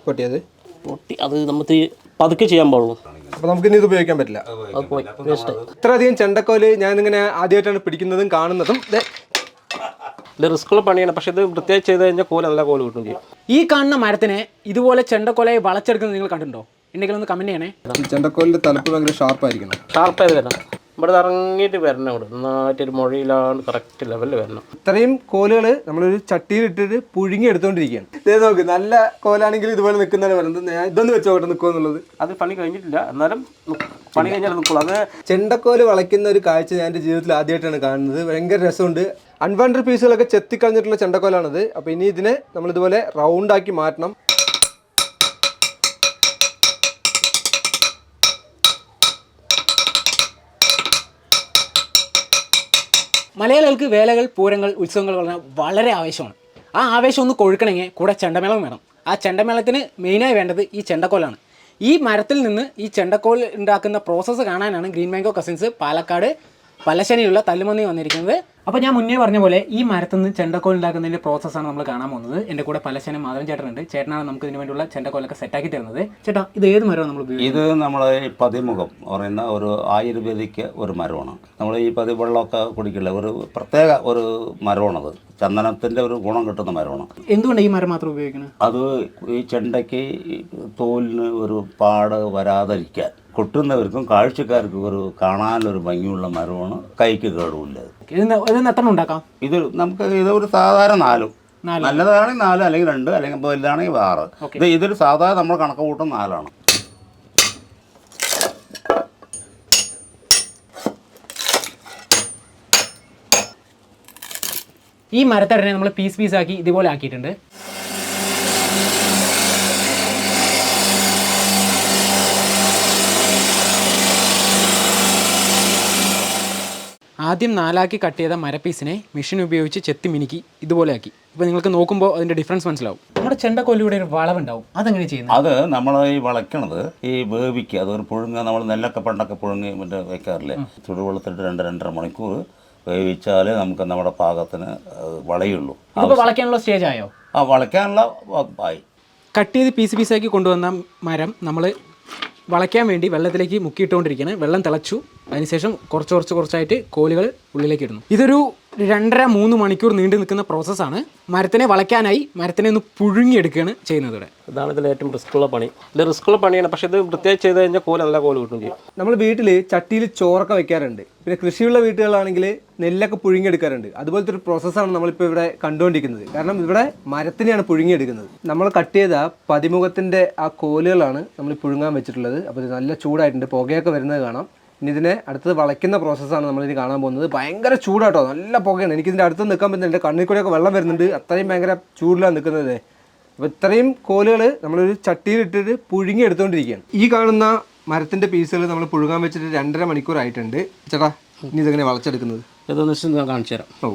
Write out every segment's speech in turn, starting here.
പൊട്ടിയത് പൊട്ടി അത് നമുക്ക് പതുക്കെ ചെയ്യാൻ പാടുള്ളൂ. അപ്പോൾ നമുക്കിനി ഇത് ഉപയോഗിക്കാൻ പറ്റില്ല. അത് പോയി വേസ്റ്റ്. ഇത്രയധികം ചെണ്ടക്കോല് ഞാനിങ്ങനെ ആദ്യമായിട്ടാണ് പിടിക്കുന്നതും കാണുന്നതും. ഇത് റിസ്ക്കുള്ള പണിയാണ്, പക്ഷേ ഇത് വൃത്തിയായി ചെയ്ത് കഴിഞ്ഞാൽ കോല് നല്ല കോല് കിട്ടും ചെയ്യും. ഈ കാണുന്ന മരത്തിനെ ഇതുപോലെ ചെണ്ടക്കോലയെ വളച്ചെടുക്കുന്നത് നിങ്ങൾ കണ്ടിട്ടുണ്ടോ? ഉണ്ടെങ്കിൽ ഒന്ന് കമൻറ്റ് ചെയ്യണേ. ഈ ചെണ്ടക്കോലിൻ്റെ തലപ്പ് ഭയങ്കര ഷാർപ്പായിരിക്കണം. ഷാർപ്പായത് വരണം, ഇവിടെ ഇറങ്ങിയിട്ട് വരണം, ഇവിടെ നന്നായിട്ടൊരു മൊഴിയിലാണ് കറക്റ്റ് ലെവലിൽ വരണം. ഇത്രയും കോലുകൾ നമ്മളൊരു ചട്ടിയിൽ ഇട്ടിട്ട് പുഴുങ്ങി എടുത്തുകൊണ്ടിരിക്കുകയാണ്. ഇതേ നോക്ക്, നല്ല കോലാണെങ്കിൽ ഇതുപോലെ നിൽക്കുന്നതാണ് പറയുന്നത്. ഞാൻ ഇതൊന്ന് വെച്ചോട്ടെ നിൽക്കുക എന്നുള്ളത്. അത് പണി കഴിഞ്ഞിട്ടില്ല, എന്നാലും പണി കഴിഞ്ഞാൽ നിൽക്കുള്ളൂ. അത് ചെണ്ടക്കോല് വളയ്ക്കുന്ന ഒരു കാഴ്ച ഞാൻ എൻ്റെ ജീവിതത്തിൽ ആദ്യമായിട്ടാണ് കാണുന്നത്. ഭയങ്കര രസമുണ്ട്. അൺവാണ്ടഡ് പീസുകളൊക്കെ ചെത്തിക്കളഞ്ഞിട്ടുള്ള ചെണ്ടക്കോലാണത്. അപ്പോൾ ഇനി ഇതിനെ നമ്മളിതുപോലെ റൗണ്ടാക്കി മാറ്റണം. മലയാളികൾക്ക് വേലകൾ, പൂരങ്ങൾ, ഉത്സവങ്ങൾ വളരെ ആവേശമാണ്. ആ ആവേശം ഒന്ന് കൊഴുക്കണമെങ്കിൽ കൂടെ ചെണ്ടമേളം വേണം. ആ ചെണ്ടമേളത്തിന് മെയിനായി വേണ്ടത് ഈ ചെണ്ടക്കോലാണ്. ഈ മരത്തിൽ നിന്ന് ഈ ചെണ്ടക്കോൽ ഉണ്ടാക്കുന്ന പ്രോസസ്സ് കാണാനാണ് ഗ്രീൻ മാംഗോ കസിൻസ് പാലക്കാട് പലശനിയുള്ള തല്ലുമന്നി വന്നിരിക്കുന്നത്. അപ്പോൾ ഞാൻ മുന്നേ പറഞ്ഞ പോലെ ഈ മരത്തിൽ നിന്ന് ചെണ്ടക്കോൽ ഉണ്ടാക്കുന്നതിൻ്റെ പ്രോസസ്സാണ് നമ്മൾ കാണാൻ പോകുന്നത്. എൻ്റെ കൂടെ പലശന മാധവൻ ചേട്ടനുണ്ട്. ചേട്ടനാണ് നമുക്ക് ഇതിന് വേണ്ടിയുള്ള ചെണ്ടക്കോലൊക്കെ സെറ്റാക്കി തരുന്നത്. ചേട്ടാ, ഇത് ഏത് മരമാണ് നമ്മൾ ഉപയോഗിക്കുന്നത്? ഇത് നമ്മൾ ഈ പതിമുഖം പറയുന്ന ഒരു ആയുർവേദിക്ക് ഒരു മരമാണ്. നമ്മൾ ഈ പതിവെള്ളമൊക്കെ കുടിക്കില്ല, ഒരു പ്രത്യേക ഒരു മരമാണത്. ചന്ദനത്തിൻ്റെ ഒരു ഗുണം കിട്ടുന്ന മരമാണ്. എന്തുകൊണ്ട് ഈ മരം മാത്രം ഉപയോഗിക്കുന്നത്? അത് ഈ ചെണ്ടയ്ക്ക് തോലിന് ഒരു പാട് വരാതിരിക്കാൻ, കൊട്ടുന്നവർക്കും കാഴ്ചക്കാർക്കും ഒരു കാണാനൊരു ഭംഗിയുള്ള മരമാണ്. കൈക്ക് കേടുമില്ല. ഇതിന് എത്ര ഉണ്ടാക്കാം? ഇത് നമുക്ക് ഇതൊരു സാധാരണ 4, നല്ലതാണെങ്കിൽ 4, അല്ലെങ്കിൽ 2, അല്ലെങ്കിൽ വലുതാണെങ്കിൽ 6. ഇതൊരു സാധാരണ നമ്മൾ കണക്ക് കൂട്ടം 4ആണ്. ഈ മരത്തടനെ നമ്മൾ പീസാക്കി ഇതുപോലെ ആക്കിയിട്ടുണ്ട്. ആദ്യം 4 കട്ട് ചെയ്ത മരപ്പീസിനെ മെഷീൻ ഉപയോഗിച്ച് ചെത്തി മിനുക്കി ഇതുപോലെ ആക്കി. ഇപ്പോൾ നിങ്ങൾക്ക് നോക്കുമ്പോൾ അതിൻ്റെ ഡിഫറൻസ് മനസ്സിലാവും. നമ്മുടെ ചെണ്ടക്കോലിയുടെ ഒരു വളവുണ്ടാവും, അതെങ്ങനെ ചെയ്യുന്നത്? അത് നമ്മൾ ഈ വളയ്ക്കണത് ഈ വേവിക്കുക, അതൊരു പുഴുങ്ങുക. നമ്മൾ നെല്ലൊക്കെ പണ്ടൊക്കെ പുഴുങ്ങി മറ്റേ വയ്ക്കാറില്ലേ, ചുടുവെള്ളത്തിട്ട് 2-2.5 മണിക്കൂർ വേവിച്ചാലേ നമുക്ക് നമ്മുടെ പാകത്തിന് വളയുള്ളൂ. അപ്പോൾ വളയ്ക്കാനുള്ള സ്റ്റേജ് ആയോ? ആ, വളയ്ക്കാനുള്ള ആയി. കട്ട് ചെയ്ത് പീസാക്കി കൊണ്ടുവന്ന മരം നമ്മൾ വളയ്ക്കാൻ വേണ്ടി വെള്ളത്തിലേക്ക് മുക്കിയിട്ടുകൊണ്ടിരിക്കുകയാണ്. വെള്ളം തിളച്ചു, അതിനുശേഷം കുറച്ചായിട്ട് കോലുകൾ ഉള്ളിലേക്ക് ഇടുന്നു. ഇതൊരു 2.5-3 മണിക്കൂർ നീണ്ടു നിൽക്കുന്ന പ്രോസസ്സാണ്. മരത്തിനെ വളയ്ക്കാനായി മരത്തിനെ ഒന്ന് പുഴുങ്ങിയെടുക്കുകയാണ് ചെയ്യുന്നത്. ഇവിടെ ഇതാണ് ഇതിൽ ഏറ്റവും റിസ്ക്കുള്ള പണി. ഇത് റിസ്ക്കുള്ള പണിയാണ്, പക്ഷേ ഇത് വൃത്തിയായി ചെയ്ത് കഴിഞ്ഞാൽ കോല് നല്ല കോല് കിട്ടും ചെയ്യും. നമ്മൾ വീട്ടിൽ ചട്ടിയിൽ ചോറൊക്കെ വെക്കാറുണ്ട്. പിന്നെ കൃഷിയുള്ള വീട്ടുകളാണെങ്കിൽ നെല്ലൊക്കെ പുഴുങ്ങിയെടുക്കാറുണ്ട്. അതുപോലത്തെ ഒരു പ്രോസസ്സാണ് നമ്മളിപ്പോൾ ഇവിടെ കണ്ടുകൊണ്ടിരിക്കുന്നത്. കാരണം ഇവിടെ മരത്തിനെയാണ് പുഴുങ്ങിയെടുക്കുന്നത്. നമ്മൾ കട്ട് ചെയ്ത പതിമുഖത്തിൻ്റെ ആ കോലുകളാണ് നമ്മൾ പുഴുങ്ങാൻ വെച്ചിട്ടുള്ളത്. അപ്പോൾ ഇത് നല്ല ചൂടായിട്ടുണ്ട്, പുകയൊക്കെ വരുന്നത് കാണാം. ഇനി ഇതിനെ അടുത്തത് വളയ്ക്കുന്ന പ്രോസസ്സാണ് നമ്മളിനി കാണാൻ പോകുന്നത്. ഭയങ്കര ചൂടാട്ടോ, നല്ല പുകയാണ്. എനിക്കിതിൻ്റെ അടുത്ത് നിൽക്കാൻ പറ്റുന്നില്ല, എൻ്റെ കണ്ണിൽ കൂടെയൊക്കെ വെള്ളം വരുന്നുണ്ട്. അത്രയും ഭയങ്കര ചൂടിലാണ് നിൽക്കുന്നത്. അപ്പോൾ ഇത്രയും കോലുകൾ നമ്മളൊരു ചട്ടിയിലിട്ടിട്ട് പുഴുങ്ങി എടുത്തുകൊണ്ടിരിക്കുകയാണ്. ഈ കാണുന്ന മരത്തിൻ്റെ പീസുകൾ നമ്മൾ പുഴുങ്ങാൻ വെച്ചിട്ട് 2.5 മണിക്കൂറായിട്ടുണ്ട്. ചേട്ടാ, ഇനി ഇതെങ്ങനെ വളച്ചെടുക്കുന്നത്? ഇതൊന്ന് ഞാൻ കാണിച്ചു തരാം. ഓ,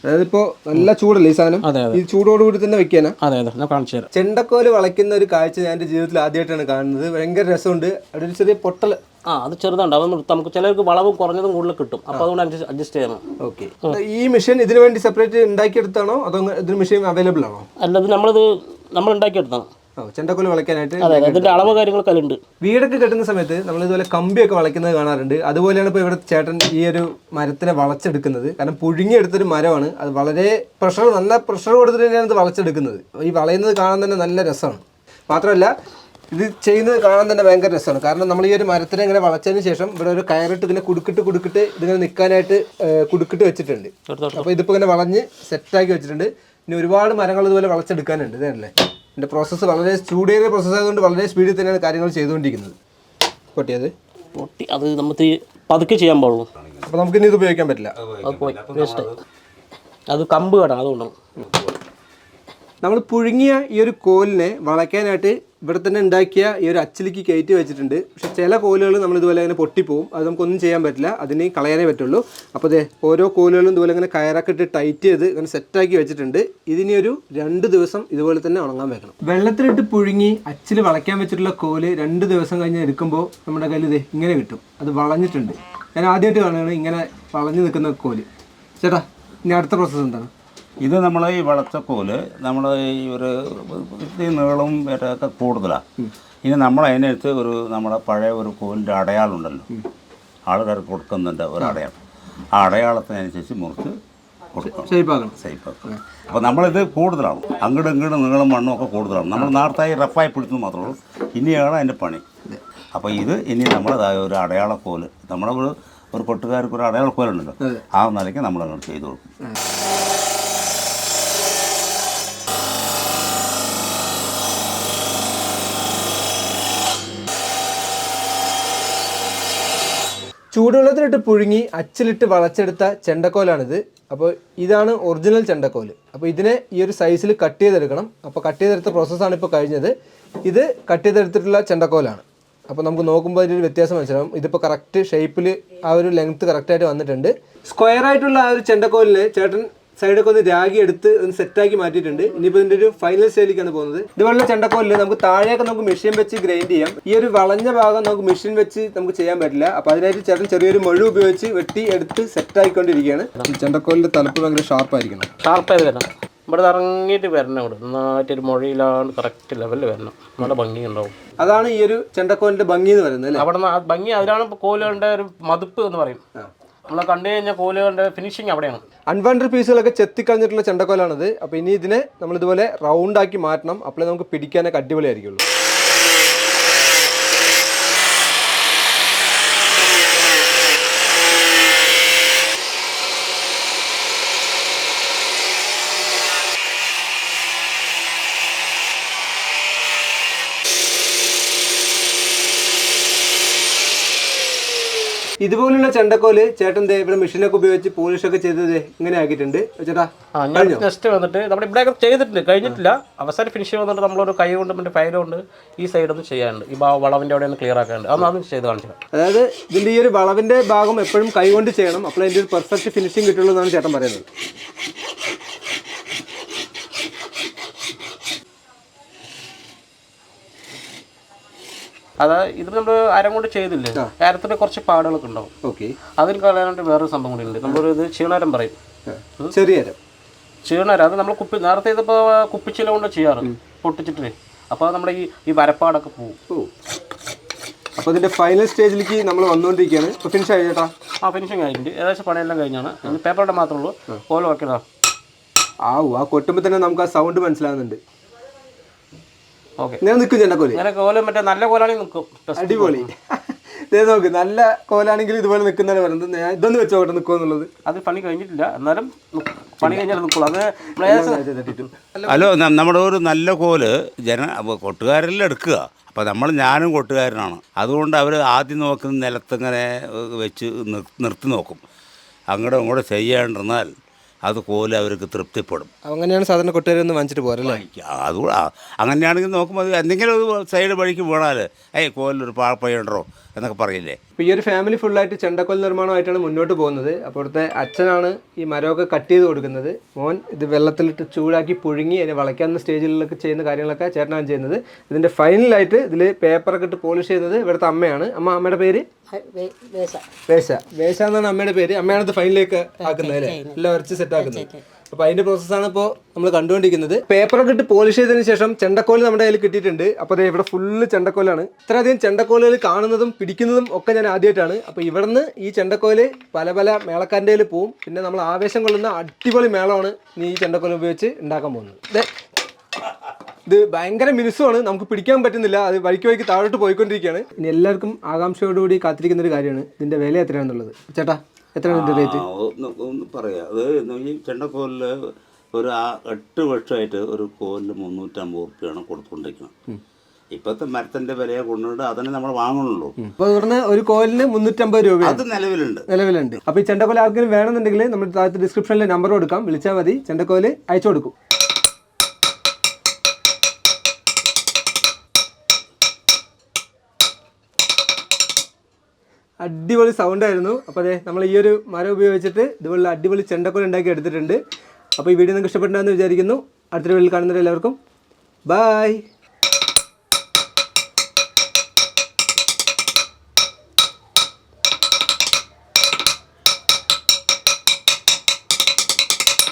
അതായത് ഇപ്പോൾ നല്ല ചൂടല്ലേ ഈ സാധനം? ഈ ചൂടോടുകൂടി തന്നെ വെക്കാനാ? അതെ, ഞാൻ കാണിച്ചു തരാം. ചെണ്ടക്കോല് വളയ്ക്കുന്ന ഒരു കാഴ്ച ഞാൻ എൻ്റെ ജീവിതത്തിൽ ആദ്യമായിട്ടാണ് കാണുന്നത്. ഭയങ്കര രസമുണ്ട്. അവിടെ ഒരു ചെറിയ പൊട്ടൽ. അത് ചെറുതാണ്, അത് നമുക്ക് ചിലർക്ക് വളവും കുറഞ്ഞതും കൂടുതൽ കിട്ടും. അപ്പോൾ അതുകൊണ്ട് അഡ്ജസ്റ്റ് ചെയ്യണം. ഓക്കെ. ഈ മെഷീൻ ഇതിനു വേണ്ടി സെപ്പറേറ്റ് ഉണ്ടാക്കിയെടുത്താണോ അതോ ഇതിന് മെഷീൻ അവൈലബിൾ ആണോ? അല്ല, നമ്മൾ ഉണ്ടാക്കിയെടുത്താണ്. ചെണ്ടക്കോല് വളയ്ക്കാനായിട്ട് അതിന്റെ അളവ് കാര്യങ്ങളൊക്കെ ഉണ്ട്. വീടൊക്കെ കെട്ടുന്ന സമയത്ത് നമ്മൾ ഇതുപോലെ കമ്പിയൊക്കെ വളയ്ക്കുന്നത് കാണാറുണ്ട്. അതുപോലെയാണ് ഇപ്പോൾ ഇവിടെ ചേട്ടൻ ഈ ഒരു മരത്തിനെ വളച്ചെടുക്കുന്നത്. കാരണം പുഴുങ്ങിയെടുത്തൊരു മരമാണ്. അത് വളരെ നല്ല പ്രഷർ കൊടുത്തിട്ട് തന്നെയാണ് ഇത് വളച്ചെടുക്കുന്നത്. ഈ വളയുന്നത് കാണാൻ തന്നെ നല്ല രസമാണ്. മാത്രമല്ല ഇത് ചെയ്യുന്നത് കാണാൻ തന്നെ ഭയങ്കര രസമാണ്. കാരണം നമ്മൾ ഈ ഒരു മരത്തിനെ ഇങ്ങനെ വളച്ചതിന് ശേഷം ഇവിടെ ഒരു കയറിട്ട് ഇതിനെ കുടുക്കിട്ട് ഇതിങ്ങനെ നിൽക്കാനായിട്ട് കുടുക്കിട്ട് വെച്ചിട്ടുണ്ട്. അപ്പോൾ ഇതിപ്പോൾ ഇങ്ങനെ വളഞ്ഞ് സെറ്റാക്കി വെച്ചിട്ടുണ്ട്. ഇനി ഒരുപാട് മരങ്ങൾ ഇതുപോലെ വളച്ചെടുക്കാനുണ്ട്. ഇതല്ലേ എൻ്റെ പ്രോസസ്സ്. വളരെ ചൂടേറിയ പ്രോസസ്സ് ആയതുകൊണ്ട് വളരെ സ്പീഡിൽ തന്നെയാണ് കാര്യങ്ങൾ ചെയ്തുകൊണ്ടിരിക്കുന്നത്. പൊട്ടിയത് പൊട്ടി അത് നമുക്ക് പതുക്കെ ചെയ്യാൻ പാടുള്ളൂ. അപ്പോൾ നമുക്കിനി ഇത് ഉപയോഗിക്കാൻ പറ്റില്ല. അത് പോയി വേസ്റ്റ്. അത് കമ്പ് കേടാ, അതുകൊണ്ടാണ്. നമ്മൾ പുഴുങ്ങിയ ഈ ഒരു കോലിനെ വളയ്ക്കാനായിട്ട് ഇവിടെ തന്നെ ഉണ്ടാക്കിയ ഈ ഒരു അച്ചിലേക്ക് കയറ്റി വെച്ചിട്ടുണ്ട്. പക്ഷെ ചില കോലുകൾ നമ്മൾ ഇതുപോലെ അങ്ങനെ പൊട്ടിപ്പോവും. അത് നമുക്കൊന്നും ചെയ്യാൻ പറ്റില്ല, അതിന് കളയാനേ പറ്റുള്ളൂ. അപ്പോൾ അതെ, ഓരോ കോലുകളും ഇതുപോലെ ഇങ്ങനെ കയറൊക്കെ ഇട്ട് ടൈറ്റ് ചെയ്ത് അങ്ങനെ സെറ്റാക്കി വെച്ചിട്ടുണ്ട്. ഇതിനി ഒരു 2 ദിവസം ഇതുപോലെ തന്നെ ഉണങ്ങാൻ വെക്കണം. വെള്ളത്തിലിട്ട് പുഴുങ്ങി അച്ചിൽ വളയ്ക്കാൻ വെച്ചിട്ടുള്ള കോല് 2 ദിവസം കഴിഞ്ഞ് എടുക്കുമ്പോൾ നമ്മുടെ കയ്യിൽ ഇത് ഇങ്ങനെ കിട്ടും. അത് വളഞ്ഞിട്ടുണ്ട്. ഞാൻ ആദ്യമായിട്ട് കാണുകയാണ് ഇങ്ങനെ വളഞ്ഞു നിൽക്കുന്ന കോല്. ചേട്ടാ, ഇനി അടുത്ത പ്രോസസ്സ് എന്താണ്? ഇത് നമ്മൾ ഈ വളച്ചക്കോല് നമ്മൾ ഈ ഒരു ഈ നീളവും ഒക്കെ കൂടുതലാണ്. ഇനി നമ്മൾ അതിനകത്ത് നമ്മുടെ പഴയ ഒരു കോലിൻ്റെ അടയാളുണ്ടല്ലോ, ആളുകാർക്ക് കൊടുക്കുന്നുണ്ട് ഒരു അടയാളം. ആ അടയാളത്തിനനുസരിച്ച് മുറിച്ച് കൊടുക്കണം, സേഫാക്കണം. അപ്പോൾ നമ്മളിത് കൂടുതലാണ്, അങ്ങോട്ടും ഇങ്ങോട്ടും നീളം മണ്ണും ഒക്കെ കൂടുതലാണ്. നമ്മൾ നേരത്തായി റഫായി പിടിച്ചത് മാത്രമേ ഉള്ളൂ. ഇനിയാണ് അതിൻ്റെ പണി. അപ്പോൾ ഇത് ഇനി നമ്മളതായ ഒരു അടയാളക്കോല്, നമ്മുടെ ഒരു കൊട്ടുകാർക്ക് ഒരു അടയാളക്കോലുണ്ടല്ലോ, ആ നിലയ്ക്ക് നമ്മളങ്ങോട്ട് ചെയ്തു കൊടുക്കും. ചൂടുവെള്ളത്തിലിട്ട് പുഴുങ്ങി അച്ചിലിട്ട് വളച്ചെടുത്ത ചെണ്ടക്കോലാണിത്. അപ്പോൾ ഇതാണ് ഒറിജിനൽ ചെണ്ടക്കോല്. അപ്പോൾ ഇതിനെ ഈ ഒരു സൈസിൽ കട്ട് ചെയ്തെടുക്കണം. അപ്പോൾ കട്ട് ചെയ്തെടുത്ത പ്രോസസ്സാണ് ഇപ്പോൾ കഴിഞ്ഞത്. ഇത് കട്ട് ചെയ്തെടുത്തിട്ടുള്ള ചെണ്ടക്കോലാണ്. അപ്പോൾ നമുക്ക് നോക്കുമ്പോൾ അതിൻ്റെ ഒരു വ്യത്യാസം മനസ്സിലാവും. ഇതിപ്പോൾ കറക്റ്റ് ഷേപ്പിൽ ആ ഒരു ലെങ്ത്ത് കറക്റ്റായിട്ട് വന്നിട്ടുണ്ട്. സ്ക്വയർ ആയിട്ടുള്ള ആ ഒരു ചെണ്ടക്കോലിന് ചേട്ടൻ സൈഡൊക്കെ ഒന്ന് രാഗി എടുത്ത് ഒന്ന് സെറ്റാക്കി മാറ്റിയിട്ടുണ്ട്. ഇനിയിപ്പോൾ ഇതിൻ്റെ ഒരു ഫൈനൽ സ്റ്റേജിലേക്കാണ് പോകുന്നത്. ഇതുപോലുള്ള ചെണ്ടക്കോലിൽ നമുക്ക് താഴെയൊക്കെ നമുക്ക് മെഷീൻ വെച്ച് ഗ്രൈൻഡ് ചെയ്യാം. ഈ ഒരു വളഞ്ഞ ഭാഗം നമുക്ക് മെഷീൻ വെച്ച് നമുക്ക് ചെയ്യാൻ പറ്റില്ല. അപ്പോൾ അതിനായിട്ട് ചേട്ടൻ ചെറിയൊരു മഴു ഉപയോഗിച്ച് വെട്ടി എടുത്ത് സെറ്റായിക്കൊണ്ടിരിക്കുകയാണ്. ഈ ചെണ്ടക്കോലിൻ്റെ തലപ്പ് ഭയങ്കര ഷാർപ്പായിരിക്കണം. ഷാർപ്പായത് വരണം. ഇവിടെ ഇറങ്ങിയിട്ട് വരണം. ഇവിടെ നന്നായിട്ടൊരു മൊഴിയിലാണ് കറക്റ്റ് ലെവലിൽ വരണം. നല്ല ഭംഗി ഉണ്ടാവും. അതാണ് ഈ ഒരു ചെണ്ടക്കോലിൻ്റെ ഭംഗി എന്ന് പറയുന്നത്. അവിടെ നിന്ന് ഭംഗി അതിലാണ് കോലുകളുടെ ഒരു മതിപ്പ് എന്ന് പറയും. നമ്മൾ കണ്ടു കഴിഞ്ഞാൽ കോലുകളുടെ ഫിനിഷിങ് അവിടെയാണ്. അൺവാണ്ടഡ് പീസുകളൊക്കെ ചെത്തിക്കളഞ്ഞിട്ടുള്ള ചെണ്ടക്കോലാണിത്. അപ്പോൾ ഇനി ഇതിനെ നമ്മളിതുപോലെ റൗണ്ടാക്കി മാറ്റണം. അപ്പോഴേ നമുക്ക് പിടിക്കാനൊക്കെ അടിപൊളിയായിരിക്കുള്ളൂ. ഇതുപോലുള്ള ചെണ്ടക്കോല് ചേട്ടൻ ഇവിടെ മെഷീനൊക്കെ ഉപയോഗിച്ച് പോളിഷൊക്കെ ചെയ്തത് ഇങ്ങനെ ആക്കിയിട്ടുണ്ട് ചേട്ടാ. നെക്സ്റ്റ് വന്നിട്ട് നമ്മുടെ ഇവിടെയൊക്കെ ചെയ്തിട്ടുണ്ട്, കഴിഞ്ഞിട്ടില്ല. അവസാനം ഫിനിഷ് വന്നിട്ട് നമ്മളൊരു കൈ കൊണ്ട് മറ്റേ ഫയൽ കൊണ്ട് ഈ സൈഡ് ഒന്ന് ചെയ്യാനുണ്ട്. ഈ വളവിൻ്റെ അവിടെ ഒന്ന് ക്ലിയർ ആക്കാനുണ്ട്. അതൊന്നും ചെയ്ത് കാണിച്ചു. അതായത് ഇതിൻ്റെ ഈ ഒരു വളവിൻ്റെ ഭാഗം എപ്പോഴും കൈ കൊണ്ട് ചെയ്യണം. അപ്പോൾ അതിൻ്റെ ഒരു പെർഫെക്റ്റ് ഫിനിഷിങ് കിട്ടുള്ളൂ എന്നാണ് ചേട്ടൻ പറയുന്നത്. അതായത് ഇത് നമ്മൾ അരം കൊണ്ട് ചെയ്തില്ലേ, അരത്തിന് കുറച്ച് പാടുകളൊക്കെ ഉണ്ടാവും. ഓക്കെ, അതിന് കളയാനായിട്ട് വേറൊരു സംഭവം കൂടി ഉണ്ട്. നമ്മളൊരു ചീണാരം പറയും, ചെറിയ അരം. ചീണാരം അത് നമ്മൾ നേരത്തെ ഇതിപ്പോൾ കുപ്പിച്ചില കൊണ്ട് ചെയ്യാറ്, പൊട്ടിച്ചിട്ട്. അപ്പോൾ നമ്മുടെ ഈ വരപ്പാടൊക്കെ പോവും. അപ്പോൾ ഇതിൻ്റെ ഫൈനൽ സ്റ്റേജിലേക്ക് നമ്മൾ വന്നുകൊണ്ടിരിക്കുകയാണ്. ഇപ്പോൾ ഫിനിഷ് ആയി ചേട്ടാ? ഫിനിഷിങ് ആയിട്ടുണ്ട്. ഏകദേശം പണിയെല്ലാം കഴിഞ്ഞാണ്. പേപ്പറുടെ മാത്രമേ ഉള്ളൂ. കോല വയ്ക്കണോ ആ കൊട്ടുമ്പോൾ തന്നെ നമുക്ക് ആ സൗണ്ട് മനസ്സിലാകുന്നുണ്ട്. ഓക്കെ, ഞാൻ നിൽക്കും ചെണ്ടക്കോല്. അങ്ങനെ കോല മറ്റേ നല്ല കോലാണെങ്കിൽ നിൽക്കും. അടിപൊളി. നോക്ക്, നല്ല കോലാണെങ്കിൽ ഇതുപോലെ നിൽക്കുന്നതാണ് പറയുന്നത്. ഞാൻ ഇതൊന്ന് വെച്ച് നോക്കട്ടെ നിൽക്കുക എന്നുള്ളത്. അത് പണി കഴിഞ്ഞിട്ടില്ല, എന്നാലും പണി കഴിഞ്ഞാൽ നിൽക്കുള്ളൂ. അത് ഹലോ, നമ്മുടെ ഒരു നല്ല കോല് കൊട്ടുകാരെല്ലാം എടുക്കുക. അപ്പോൾ ഞാനും കൊട്ടുകാരനാണ്. അതുകൊണ്ട് അവർ ആദ്യം നോക്കുന്ന നിലത്തിങ്ങനെ വെച്ച് നിർത്തി നോക്കും. അങ്ങോട്ടും ഇങ്ങോട്ടും ചെയ്യാണ്ടിരുന്നാൽ അത് കോല് അവർക്ക് തൃപ്തിപ്പെടും. അങ്ങനെയാണ് സാധാരണ കൊട്ടുകാരൊന്ന് വാങ്ങിച്ചിട്ട് പോരല്ലേ? അത് അങ്ങനെയാണെങ്കിൽ നോക്കുമ്പോൾ അത് എന്തെങ്കിലും ഒരു സൈഡ് വഴിക്ക് വീണാൽ കോലിലൊരു പാഴപ്പയുണ്ടോ എന്നൊക്കെ പറയില്ലേ. ഇപ്പോൾ ഈ ഒരു ഫാമിലി ഫുള്ളായിട്ട് ചെണ്ടക്കോൽ നിർമ്മാണമായിട്ടാണ് മുന്നോട്ട് പോകുന്നത്. അപ്പോൾ ഇവിടുത്തെ അച്ഛനാണ് ഈ മരമൊക്കെ കട്ട് ചെയ്ത് കൊടുക്കുന്നത്. മോൻ ഇത് വെള്ളത്തിലിട്ട് ചൂടാക്കി പുഴുങ്ങി അതിനെ വളയ്ക്കാവുന്ന സ്റ്റേജിലൊക്കെ ചെയ്യുന്ന കാര്യങ്ങളൊക്കെ ചേട്ടനാണ് ചെയ്യുന്നത്. ഇതിൻ്റെ ഫൈനലായിട്ട് ഇതിൽ പേപ്പറൊക്കെ ഇട്ട് പോളിഷ് ചെയ്യുന്നത് ഇവിടുത്തെ അമ്മയാണ്. അമ്മയുടെ പേര് വേശ എന്നാണ് അമ്മയുടെ പേര്. അമ്മയാണ് ഇത് ഫൈനലിലേക്ക് ആക്കുന്നത് അല്ലേ, എല്ലാം വരച്ച് സെറ്റ് ആക്കുന്നത്. അപ്പോൾ അതിൻ്റെ പ്രോസസ്സാണ് ഇപ്പോൾ നമ്മൾ കണ്ടുകൊണ്ടിരിക്കുന്നത്. പേപ്പറൊക്കെ ഇട്ട് പോളിഷ് ചെയ്തതിന് ശേഷം ചെണ്ടക്കോല് നമ്മുടെ കയ്യിൽ കിട്ടിയിട്ടുണ്ട്. അപ്പോൾ അത് ഇവിടെ ഫുള്ള് ചെണ്ടക്കോലാണ്. ഇത്രയധികം ചെണ്ടക്കോലുകൾ കാണുന്നതും പിടിക്കുന്നതും ഒക്കെ ഞാൻ ആദ്യമായിട്ടാണ്. അപ്പോൾ ഇവിടുന്ന് ഈ ചെണ്ടക്കോല് പല പല മേളക്കാരൻ്റെ കയ്യിൽ പോവും. പിന്നെ നമ്മൾ ആവേശം കൊള്ളുന്ന അടിപൊളി മേളമാണ് ഈ ചെണ്ടക്കോല് ഉപയോഗിച്ച് ഉണ്ടാക്കാൻ പോകുന്നത്. ഇത് ഭയങ്കര മിനുസമാണ്, നമുക്ക് പിടിക്കാൻ പറ്റുന്നില്ല. അത് വഴിക്ക് താഴോട്ട് പോയിക്കൊണ്ടിരിക്കുകയാണ്. ഇനി എല്ലാവർക്കും ആകാംക്ഷയോടുകൂടി കാത്തിരിക്കുന്ന ഒരു കാര്യമാണ് ഇതിൻ്റെ വില എത്രയാണെന്നുള്ളത്. ചേട്ടാ, എത്രയാണ് ഇതിൻ്റെ റേറ്റ്? ഒന്ന് പറയാം. അത് ഈ ചെണ്ടക്കോലിൽ ഒരു 8 വർഷമായിട്ട് ഒരു കോലിൽ 350 റുപ്യാണ് കൊടുത്തുകൊണ്ടിരിക്കണം. ഇപ്പോഴത്തെ മരത്തിൻ്റെ വിലയെ കൊണ്ടുകൊണ്ട് അതിനെ നമ്മൾ വാങ്ങണുള്ളൂ. അപ്പോൾ ഇവിടുന്ന് ഒരു കോലിന് 350 രൂപ അത് നിലവിലുണ്ട്. അപ്പോൾ ഈ ചെണ്ടക്കോല് ആർക്കെങ്കിലും വേണമെന്നുണ്ടെങ്കിൽ നമ്മൾ താഴത്തെ ഡിസ്ക്രിപ്ഷനിൽ നമ്പർ കൊടുക്കാം, വിളിച്ചാൽ മതി. ചെണ്ടക്കോല് അയച്ചു കൊടുക്കും. അടിപൊളി സൗണ്ടായിരുന്നു. അപ്പോൾ അതെ, നമ്മൾ ഈ ഒരു മരം ഉപയോഗിച്ചിട്ട് ഇതുപോലുള്ള അടിപൊളി ചെണ്ടക്കോൽ ഉണ്ടാക്കി എടുത്തിട്ടുണ്ട്. അപ്പോൾ ഈ വീഡിയോ നിങ്ങൾക്ക് ഇഷ്ടപ്പെട്ടെന്ന് വിചാരിക്കുന്നു. അടുത്തൊരു വീഡിയോയിൽ കാണുന്നവരെല്ലാവർക്കും ബൈ.